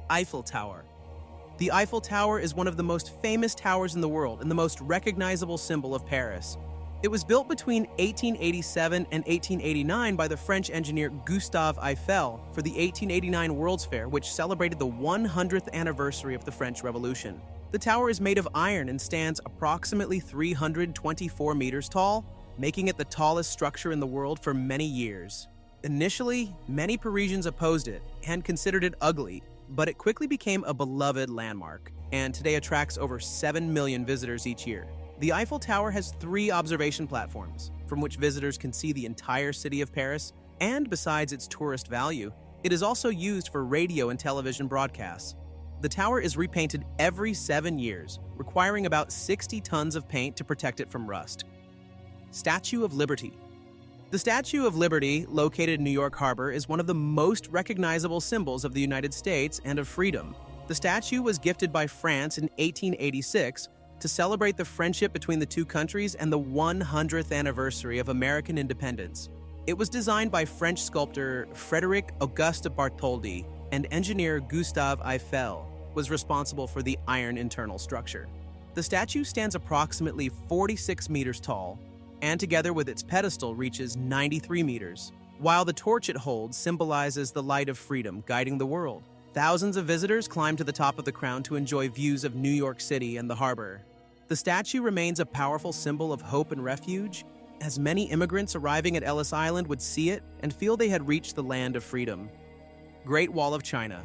Eiffel Tower. The Eiffel Tower is one of the most famous towers in the world and the most recognizable symbol of Paris. It was built between 1887 and 1889 by the French engineer Gustave Eiffel for the 1889 World's Fair, which celebrated the 100th anniversary of the French Revolution. The tower is made of iron and stands approximately 324 meters tall, making it the tallest structure in the world for many years. Initially, many Parisians opposed it and considered it ugly, but it quickly became a beloved landmark, and today attracts over 7 million visitors each year. The Eiffel Tower has 3 observation platforms, from which visitors can see the entire city of Paris, and besides its tourist value, it is also used for radio and television broadcasts. The tower is repainted every 7 years, requiring about 60 tons of paint to protect it from rust. Statue of Liberty. The Statue of Liberty, located in New York Harbor, is one of the most recognizable symbols of the United States and of freedom. The statue was gifted by France in 1886 to celebrate the friendship between the two countries and the 100th anniversary of American independence. It was designed by French sculptor Frédéric Auguste Bartholdi, and engineer Gustave Eiffel was responsible for the iron internal structure. The statue stands approximately 46 meters tall, and together with its pedestal reaches 93 meters, while the torch it holds symbolizes the light of freedom guiding the world. Thousands of visitors climb to the top of the crown to enjoy views of New York City and the harbor. The statue remains a powerful symbol of hope and refuge, as many immigrants arriving at Ellis Island would see it and feel they had reached the land of freedom. Great Wall of China.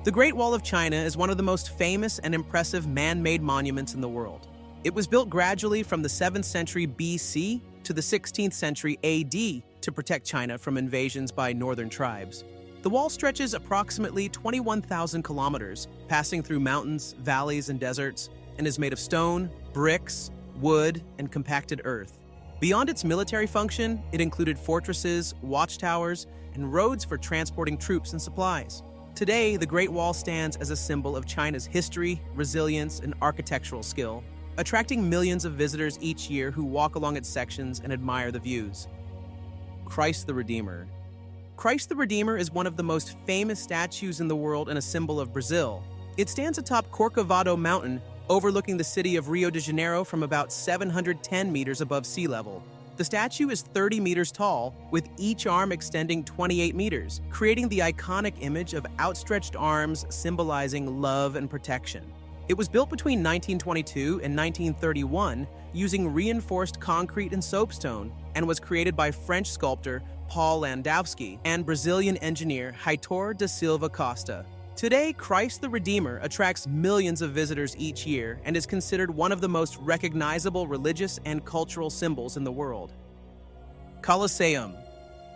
The Great Wall of China is one of the most famous and impressive man-made monuments in the world. It was built gradually from the 7th century BC to the 16th century AD to protect China from invasions by northern tribes. The wall stretches approximately 21,000 kilometers, passing through mountains, valleys, and deserts, and is made of stone, bricks, wood, and compacted earth. Beyond its military function, it included fortresses, watchtowers, and roads for transporting troops and supplies. Today, the Great Wall stands as a symbol of China's history, resilience, and architectural skill, attracting millions of visitors each year who walk along its sections and admire the views. Christ the Redeemer. Christ the Redeemer is one of the most famous statues in the world and a symbol of Brazil. It stands atop Corcovado Mountain, overlooking the city of Rio de Janeiro from about 710 meters above sea level. The statue is 30 meters tall, with each arm extending 28 meters, creating the iconic image of outstretched arms symbolizing love and protection. It was built between 1922 and 1931 using reinforced concrete and soapstone, and was created by French sculptor Paul Landowski and Brazilian engineer Heitor da Silva Costa. Today, Christ the Redeemer attracts millions of visitors each year and is considered one of the most recognizable religious and cultural symbols in the world. Colosseum.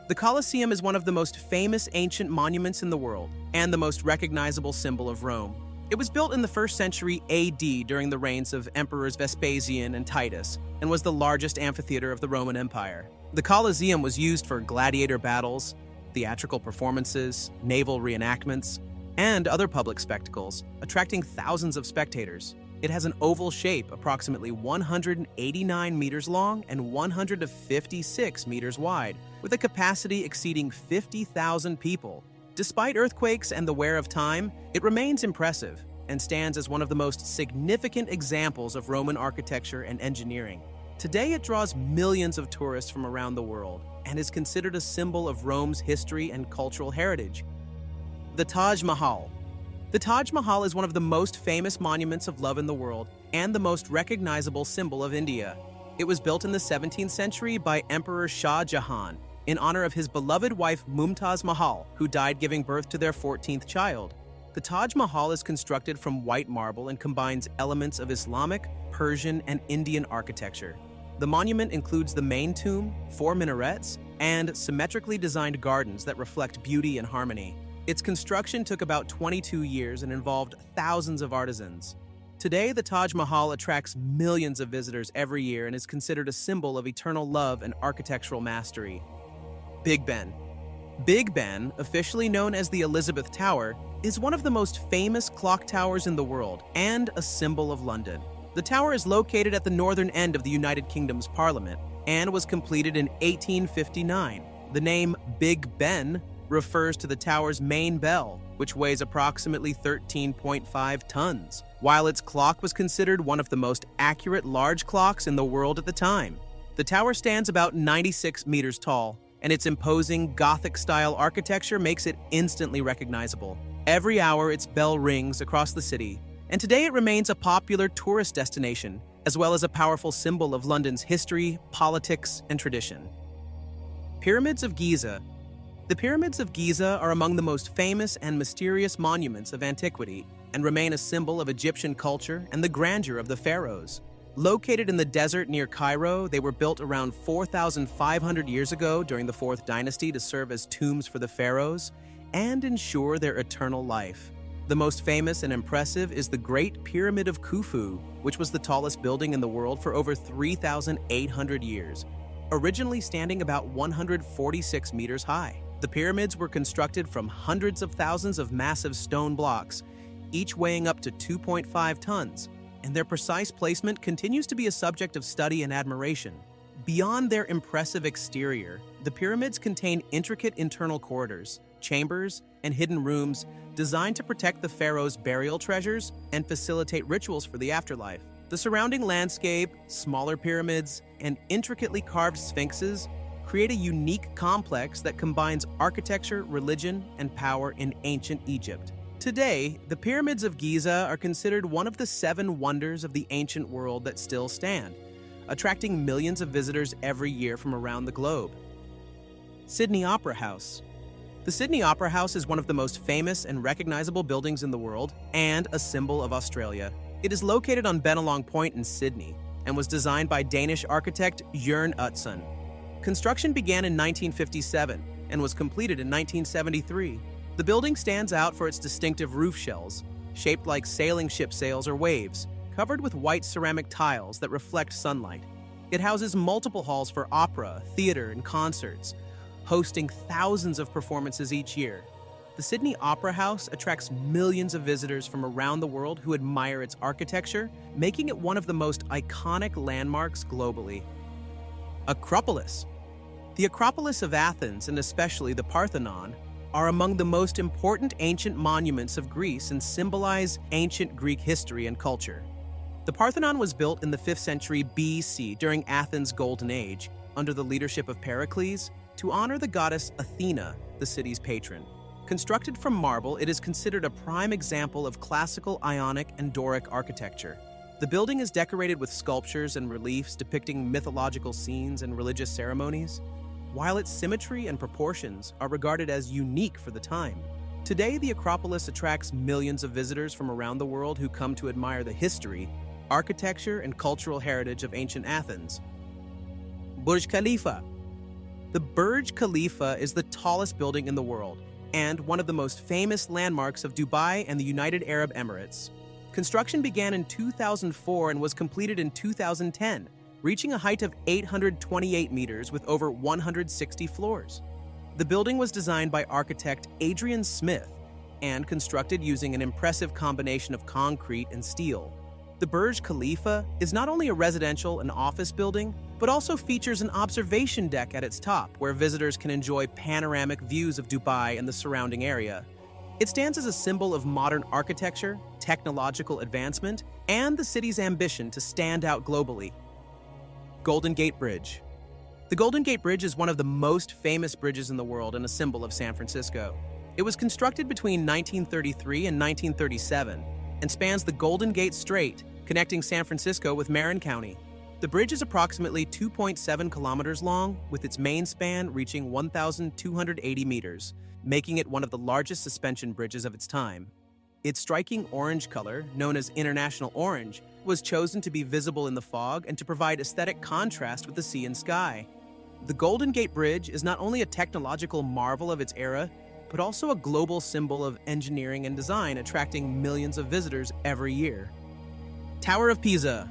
The Colosseum is one of the most famous ancient monuments in the world and the most recognizable symbol of Rome. It was built in the 1st century AD during the reigns of Emperors Vespasian and Titus, and was the largest amphitheater of the Roman Empire. The Colosseum was used for gladiator battles, theatrical performances, naval reenactments, and other public spectacles, attracting thousands of spectators. It has an oval shape, approximately 189 meters long and 156 meters wide, with a capacity exceeding 50,000 people. Despite earthquakes and the wear of time, it remains impressive and stands as one of the most significant examples of Roman architecture and engineering. Today, it draws millions of tourists from around the world and is considered a symbol of Rome's history and cultural heritage. The Taj Mahal. The Taj Mahal is one of the most famous monuments of love in the world and the most recognizable symbol of India. It was built in the 17th century by Emperor Shah Jahan in honor of his beloved wife Mumtaz Mahal, who died giving birth to their 14th child. The Taj Mahal is constructed from white marble and combines elements of Islamic, Persian, and Indian architecture. The monument includes the main tomb, 4 minarets, and symmetrically designed gardens that reflect beauty and harmony. Its construction took about 22 years and involved thousands of artisans. Today, the Taj Mahal attracts millions of visitors every year and is considered a symbol of eternal love and architectural mastery. Big Ben. Big Ben, officially known as the Elizabeth Tower, is one of the most famous clock towers in the world and a symbol of London. The tower is located at the northern end of the United Kingdom's Parliament and was completed in 1859. The name Big Ben refers to the tower's main bell, which weighs approximately 13.5 tons, while its clock was considered one of the most accurate large clocks in the world at the time. The tower stands about 96 meters tall, and its imposing Gothic-style architecture makes it instantly recognizable. Every hour, its bell rings across the city, and today it remains a popular tourist destination, as well as a powerful symbol of London's history, politics, and tradition. Pyramids of Giza. The Pyramids of Giza are among the most famous and mysterious monuments of antiquity and remain a symbol of Egyptian culture and the grandeur of the pharaohs. Located in the desert near Cairo, they were built around 4,500 years ago during the 4th dynasty to serve as tombs for the pharaohs and ensure their eternal life. The most famous and impressive is the Great Pyramid of Khufu, which was the tallest building in the world for over 3,800 years, originally standing about 146 meters high. The pyramids were constructed from hundreds of thousands of massive stone blocks, each weighing up to 2.5 tons, and their precise placement continues to be a subject of study and admiration. Beyond their impressive exterior, the pyramids contain intricate internal corridors, chambers, and hidden rooms designed to protect the pharaoh's burial treasures and facilitate rituals for the afterlife. The surrounding landscape, smaller pyramids, and intricately carved sphinxes create a unique complex that combines architecture, religion, and power in ancient Egypt. Today, the Pyramids of Giza are considered one of the 7 wonders of the ancient world that still stand, attracting millions of visitors every year from around the globe. Sydney Opera House. The Sydney Opera House is one of the most famous and recognizable buildings in the world and a symbol of Australia. It is located on Bennelong Point in Sydney and was designed by Danish architect Jørn Utzon. Construction began in 1957 and was completed in 1973. The building stands out for its distinctive roof shells, shaped like sailing ship sails or waves, covered with white ceramic tiles that reflect sunlight. It houses multiple halls for opera, theater, and concerts, hosting thousands of performances each year. The Sydney Opera House attracts millions of visitors from around the world who admire its architecture, making it one of the most iconic landmarks globally. Acropolis. The Acropolis of Athens, and especially the Parthenon, are among the most important ancient monuments of Greece and symbolize ancient Greek history and culture. The Parthenon was built in the 5th century BC during Athens' Golden Age, under the leadership of Pericles, to honor the goddess Athena, the city's patron. Constructed from marble, it is considered a prime example of classical Ionic and Doric architecture. The building is decorated with sculptures and reliefs depicting mythological scenes and religious ceremonies, while its symmetry and proportions are regarded as unique for the time. Today, the Acropolis attracts millions of visitors from around the world who come to admire the history, architecture, and cultural heritage of ancient Athens. Burj Khalifa. The Burj Khalifa is the tallest building in the world and one of the most famous landmarks of Dubai and the United Arab Emirates. Construction began in 2004 and was completed in 2010, reaching a height of 828 meters with over 160 floors. The building was designed by architect Adrian Smith and constructed using an impressive combination of concrete and steel. The Burj Khalifa is not only a residential and office building, but also features an observation deck at its top where visitors can enjoy panoramic views of Dubai and the surrounding area. It stands as a symbol of modern architecture, technological advancement, and the city's ambition to stand out globally. Golden Gate Bridge. The Golden Gate Bridge is one of the most famous bridges in the world and a symbol of San Francisco. It was constructed between 1933 and 1937 and spans the Golden Gate Strait, connecting San Francisco with Marin County. The bridge is approximately 2.7 kilometers long, with its main span reaching 1,280 meters, making it one of the largest suspension bridges of its time. Its striking orange color, known as International Orange, was chosen to be visible in the fog and to provide aesthetic contrast with the sea and sky. The Golden Gate Bridge is not only a technological marvel of its era, but also a global symbol of engineering and design, attracting millions of visitors every year. Tower of Pisa.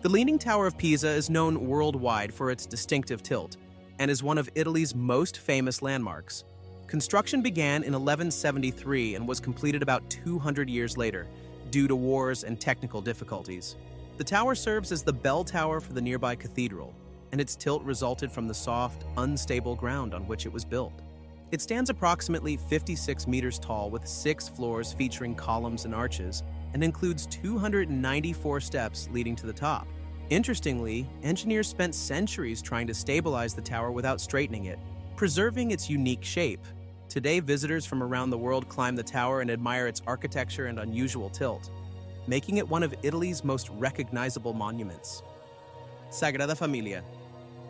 The Leaning Tower of Pisa is known worldwide for its distinctive tilt and is one of Italy's most famous landmarks. Construction began in 1173 and was completed about 200 years later, due to wars and technical difficulties. The tower serves as the bell tower for the nearby cathedral, and its tilt resulted from the soft, unstable ground on which it was built. It stands approximately 56 meters tall with 6 floors featuring columns and arches, and includes 294 steps leading to the top. Interestingly, engineers spent centuries trying to stabilize the tower without straightening it, preserving its unique shape. Today, visitors from around the world climb the tower and admire its architecture and unusual tilt, making it one of Italy's most recognizable monuments. Sagrada Familia.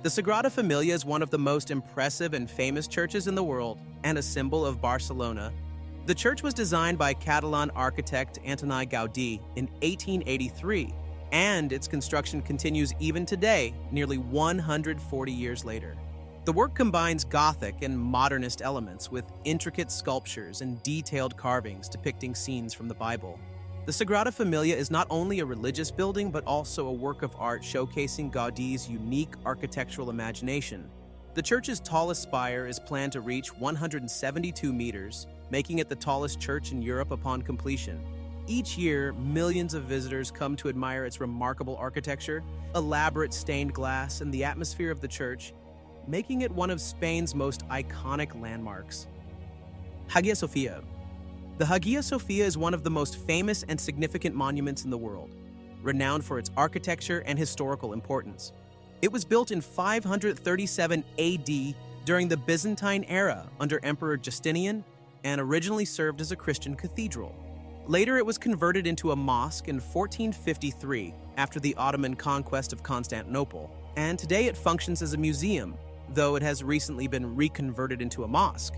The Sagrada Familia is one of the most impressive and famous churches in the world and a symbol of Barcelona. The church was designed by Catalan architect Antoni Gaudí in 1883, and its construction continues even today, nearly 140 years later. The work combines Gothic and modernist elements with intricate sculptures and detailed carvings depicting scenes from the Bible. The Sagrada Familia is not only a religious building but also a work of art showcasing Gaudí's unique architectural imagination. The church's tallest spire is planned to reach 172 meters, making it the tallest church in Europe upon completion. Each year, millions of visitors come to admire its remarkable architecture, elaborate stained glass, and the atmosphere of the church, making it one of Spain's most iconic landmarks. Hagia Sophia. The Hagia Sophia is one of the most famous and significant monuments in the world, renowned for its architecture and historical importance. It was built in 537 AD during the Byzantine era under Emperor Justinian and originally served as a Christian cathedral. Later, it was converted into a mosque in 1453 after the Ottoman conquest of Constantinople, and today it functions as a museum, though it has recently been reconverted into a mosque.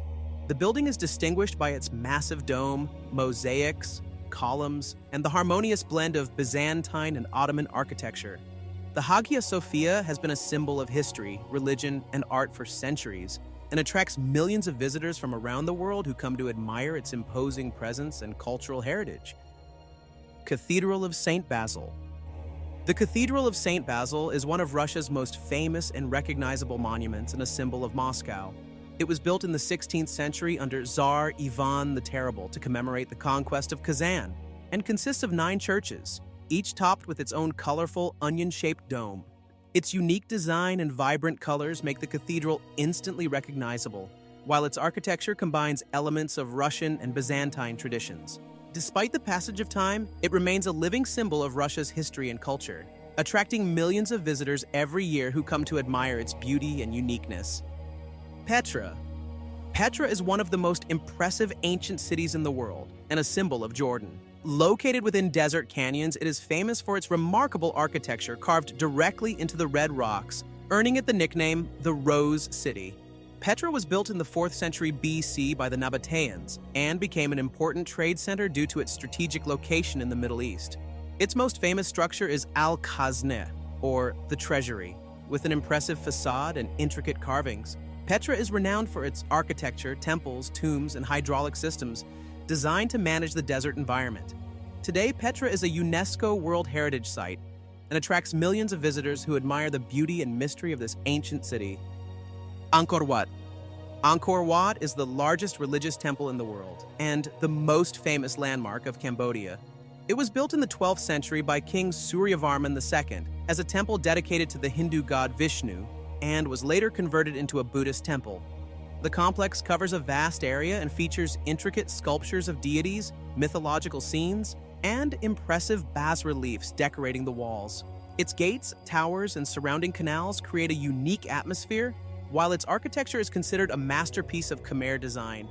The building is distinguished by its massive dome, mosaics, columns, and the harmonious blend of Byzantine and Ottoman architecture. The Hagia Sophia has been a symbol of history, religion, and art for centuries, and attracts millions of visitors from around the world who come to admire its imposing presence and cultural heritage. Cathedral of St.Basil. The Cathedral of St.Basil is one of Russia's most famous and recognizable monuments and a symbol of Moscow. It was built in the 16th century under Tsar Ivan the Terrible to commemorate the conquest of Kazan, and consists of 9 churches, each topped with its own colorful, onion-shaped dome. Its unique design and vibrant colors make the cathedral instantly recognizable, while its architecture combines elements of Russian and Byzantine traditions. Despite the passage of time, it remains a living symbol of Russia's history and culture, attracting millions of visitors every year who come to admire its beauty and uniqueness. Petra. Petra is one of the most impressive ancient cities in the world and a symbol of Jordan. Located within desert canyons, it is famous for its remarkable architecture carved directly into the red rocks, earning it the nickname the Rose City. Petra was built in the 4th century BC by the Nabateans and became an important trade center due to its strategic location in the Middle East. Its most famous structure is Al-Khazneh, or the Treasury, with an impressive facade and intricate carvings. Petra is renowned for its architecture, temples, tombs, and hydraulic systems designed to manage the desert environment. Today, Petra is a UNESCO World Heritage Site and attracts millions of visitors who admire the beauty and mystery of this ancient city. Angkor Wat. Angkor Wat is the largest religious temple in the world and the most famous landmark of Cambodia. It was built in the 12th century by King Suryavarman II as a temple dedicated to the Hindu god Vishnu and was later converted into a Buddhist temple. The complex covers a vast area and features intricate sculptures of deities, mythological scenes, and impressive bas-reliefs decorating the walls. Its gates, towers, and surrounding canals create a unique atmosphere, while its architecture is considered a masterpiece of Khmer design.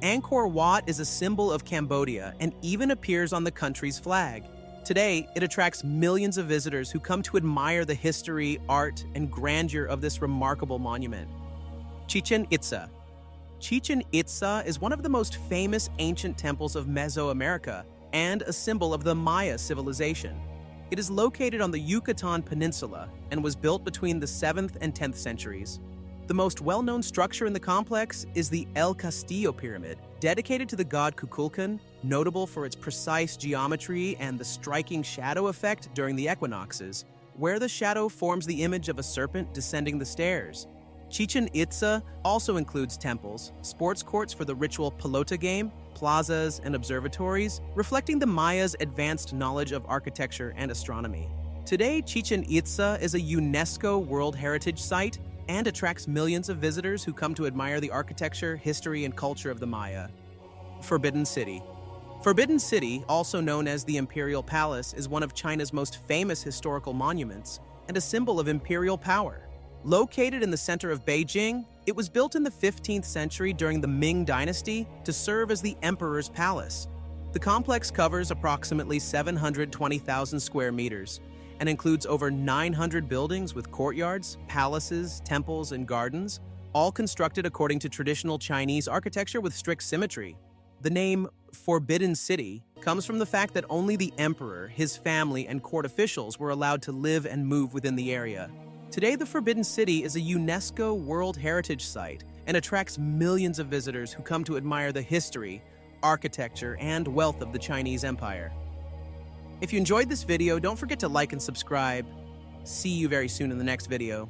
Angkor Wat is a symbol of Cambodia and even appears on the country's flag. Today, it attracts millions of visitors who come to admire the history, art, and grandeur of this remarkable monument. Chichen Itza. Chichen Itza is one of the most famous ancient temples of Mesoamerica and a symbol of the Maya civilization. It is located on the Yucatan Peninsula and was built between the 7th and 10th centuries. The most well-known structure in the complex is the El Castillo Pyramid, dedicated to the god Kukulkan, notable for its precise geometry and the striking shadow effect during the equinoxes, where the shadow forms the image of a serpent descending the stairs. Chichen Itza also includes temples, sports courts for the ritual pelota game, plazas, and observatories, reflecting the Mayas' advanced knowledge of architecture and astronomy. Today, Chichen Itza is a UNESCO World Heritage Site and attracts millions of visitors who come to admire the architecture, history, and culture of the Maya. Forbidden City. Forbidden City, also known as the Imperial Palace, is one of China's most famous historical monuments and a symbol of imperial power. Located in the center of Beijing, it was built in the 15th century during the Ming Dynasty to serve as the emperor's palace. The complex covers approximately 720,000 square meters and includes over 900 buildings with courtyards, palaces, temples, and gardens, all constructed according to traditional Chinese architecture with strict symmetry. The name Forbidden City comes from the fact that only the emperor, his family, and court officials were allowed to live and move within the area. Today, the Forbidden City is a UNESCO World Heritage Site and attracts millions of visitors who come to admire the history, architecture, and wealth of the Chinese Empire. If you enjoyed this video, don't forget to like and subscribe. See you very soon in the next video.